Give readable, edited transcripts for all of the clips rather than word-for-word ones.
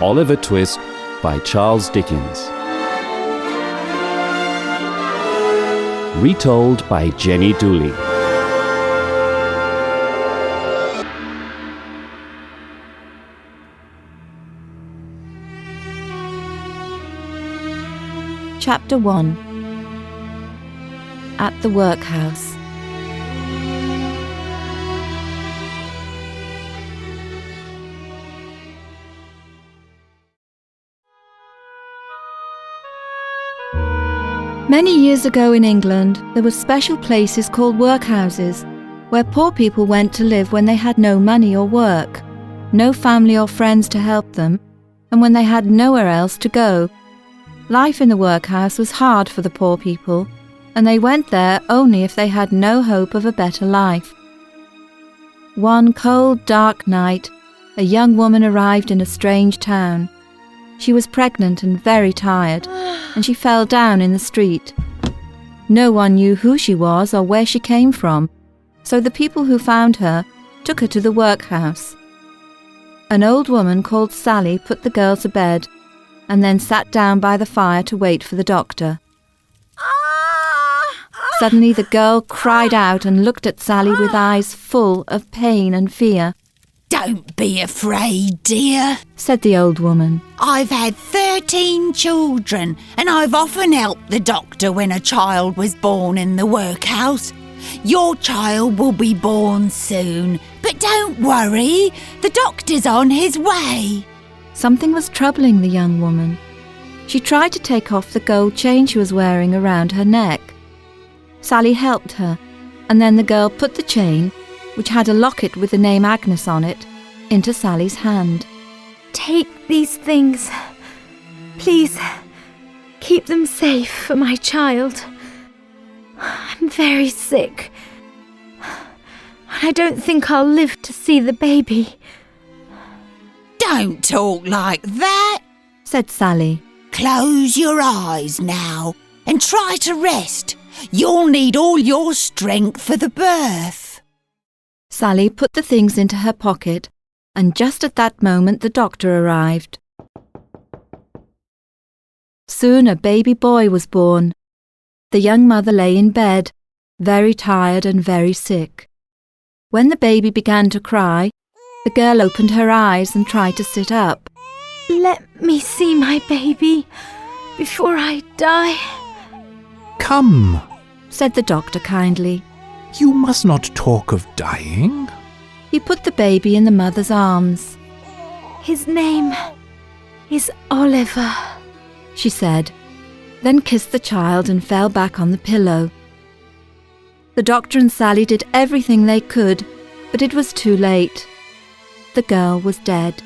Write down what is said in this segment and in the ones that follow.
Oliver Twist by Charles Dickens. Retold by Jenny Dooley. Chapter 1. At the Workhouse. Many years ago in England, there were special places called workhouses, where poor people went to live when they had no money or work, no family or friends to help them, and when they had nowhere else to go. Life in the workhouse was hard for the poor people, and they went there only if they had no hope of a better life. One cold, dark night, a young woman arrived in a strange town. She was pregnant and very tired, and she fell down in the street. No one knew who she was or where she came from, so the people who found her took her to the workhouse. An old woman called Sally put the girl to bed, and then sat down by the fire to wait for the doctor. Suddenly the girl cried out and looked at Sally with eyes full of pain and fear. "Don't be afraid, dear," said the old woman. "I've had 13 children, and I've often helped the doctor when a child was born in the workhouse. Your child will be born soon, but don't worry, the doctor's on his way." Something was troubling the young woman. She tried to take off the gold chain she was wearing around her neck. Sally helped her, and then the girl put the chain, which had a locket with the name Agnes on it, into Sally's hand. "Take these things. Please, keep them safe for my child. I'm very sick. I don't think I'll live to see the baby." "Don't talk like that," said Sally. "Close your eyes now and try to rest. You'll need all your strength for the birth." Sally put the things into her pocket, and just at that moment the doctor arrived. Soon a baby boy was born. The young mother lay in bed, very tired and very sick. When the baby began to cry, the girl opened her eyes and tried to sit up. "Let me see my baby before I die," "Come," said the doctor kindly. "you must not talk of dying." He put the baby in the mother's arms. "His name is Oliver," she said, then kissed the child and fell back on the pillow. The doctor and Sally did everything they could, but it was too late. The girl was dead.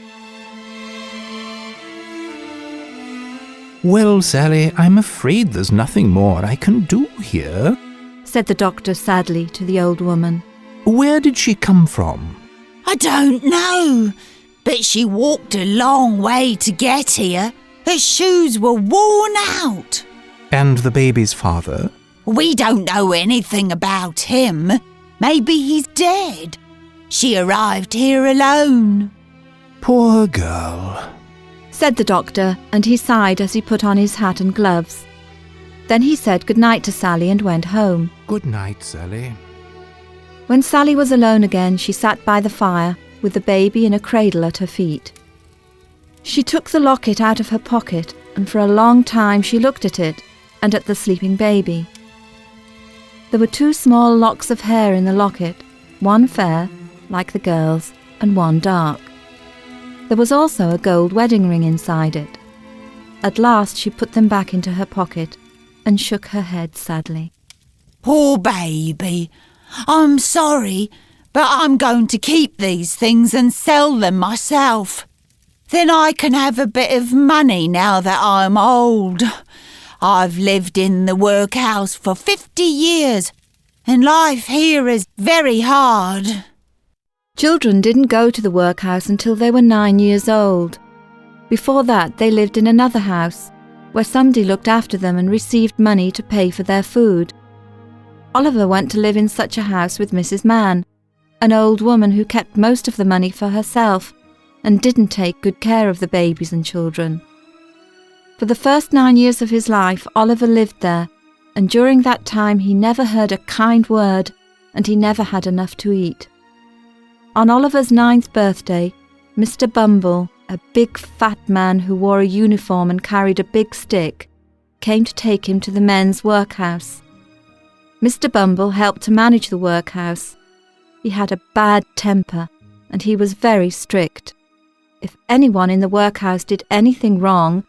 "Well, Sally, I'm afraid there's nothing more I can do here," said the doctor sadly to the old woman. "Where did she come from?" "I don't know, but she walked a long way to get here. Her shoes were worn out." "And the baby's father?" "We don't know anything about him. Maybe he's dead. She arrived here alone." "Poor girl," said the doctor, and he sighed as he put on his hat and gloves. Then he said good-night to Sally and went home. "Good night, Sally." When Sally was alone again, she sat by the fire with the baby in a cradle at her feet. She took the locket out of her pocket, and for a long time she looked at it and at the sleeping baby. There were 2 small locks of hair in the locket, one fair, like the girl's, and one dark. There was also a gold wedding ring inside it. At last she put them back into her pocket and shook her head sadly. "Poor baby. I'm sorry, but I'm going to keep these things and sell them myself. Then I can have a bit of money now that I'm old. I've lived in the workhouse for 50 years, and life here is very hard." Children didn't go to the workhouse until they were 9 years old. Before that, they lived in another house, where somebody looked after them and received money to pay for their food. Oliver went to live in such a house with Mrs. Mann, an old woman who kept most of the money for herself, and didn't take good care of the babies and children. For the first 9 years of his life, Oliver lived there, and during that time he never heard a kind word, and he never had enough to eat. On Oliver's 9th birthday, Mr. Bumble, a big fat man who wore a uniform and carried a big stick, came to take him to the men's workhouse. Mr. Bumble helped to manage the workhouse. He had a bad temper, and he was very strict. If anyone in the workhouse did anything wrong,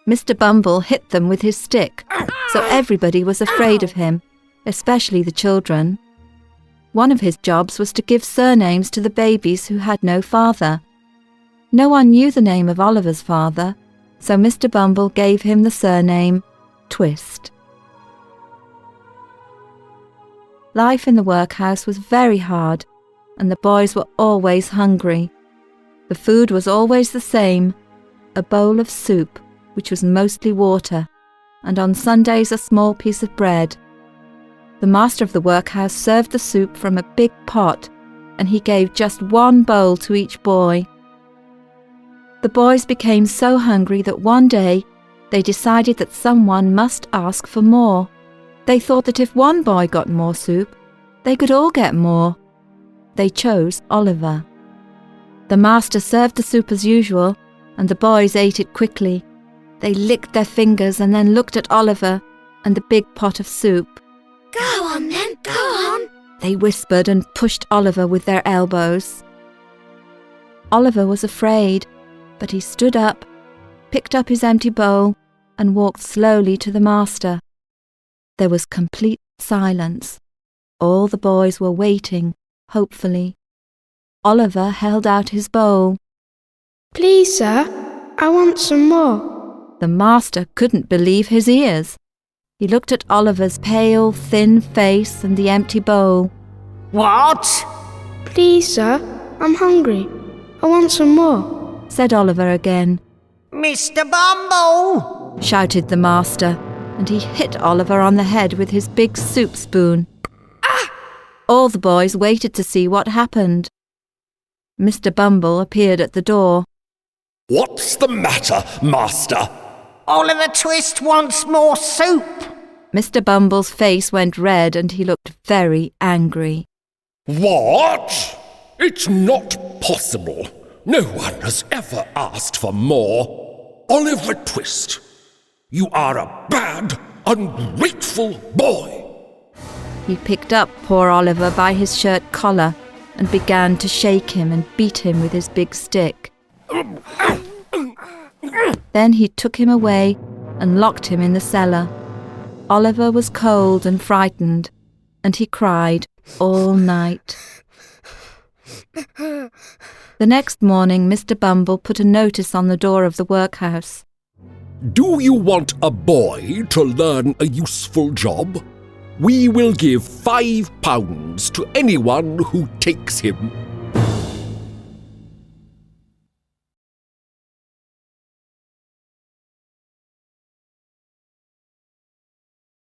Mr. Bumble hit them with his stick, so everybody was afraid of him, especially the children. One of his jobs was to give surnames to the babies who had no father. No one knew the name of Oliver's father, so Mr. Bumble gave him the surname Twist. Life in the workhouse was very hard, and the boys were always hungry. The food was always the same, a bowl of soup, which was mostly water, and on Sundays a small piece of bread. The master of the workhouse served the soup from a big pot, and he gave just one bowl to each boy. The boys became so hungry that one day they decided that someone must ask for more. They thought that if one boy got more soup, they could all get more. They chose Oliver. The master served the soup as usual, and the boys ate it quickly. They licked their fingers and then looked at Oliver and the big pot of soup. Go on then, go on. They whispered and pushed Oliver with their elbows. Oliver was afraid, but he stood up, picked up his empty bowl, and walked slowly to the master. There was complete silence. All the boys were waiting, hopefully. Oliver held out his bowl. Please, sir, I want some more. The master couldn't believe his ears. He looked at Oliver's pale, thin face and the empty bowl. What? Please, sir, I'm hungry. I want some more, said Oliver again. Mr. Bumble! Shouted the master, and he hit Oliver on the head with his big soup spoon. All the boys waited to see what happened. Mr. Bumble appeared at the door. What's the matter, master? Oliver Twist wants more soup. Mr. Bumble's face went red and he looked very angry. What? It's not possible. No one has ever asked for more. Oliver Twist, you are a bad, ungrateful boy. He picked up poor Oliver by his shirt collar and began to shake him and beat him with his big stick. Then he took him away and locked him in the cellar. Oliver was cold and frightened, and he cried all night. The next morning, Mr. Bumble put a notice on the door of the workhouse. Do you want a boy to learn a useful job? We will give £5 to anyone who takes him.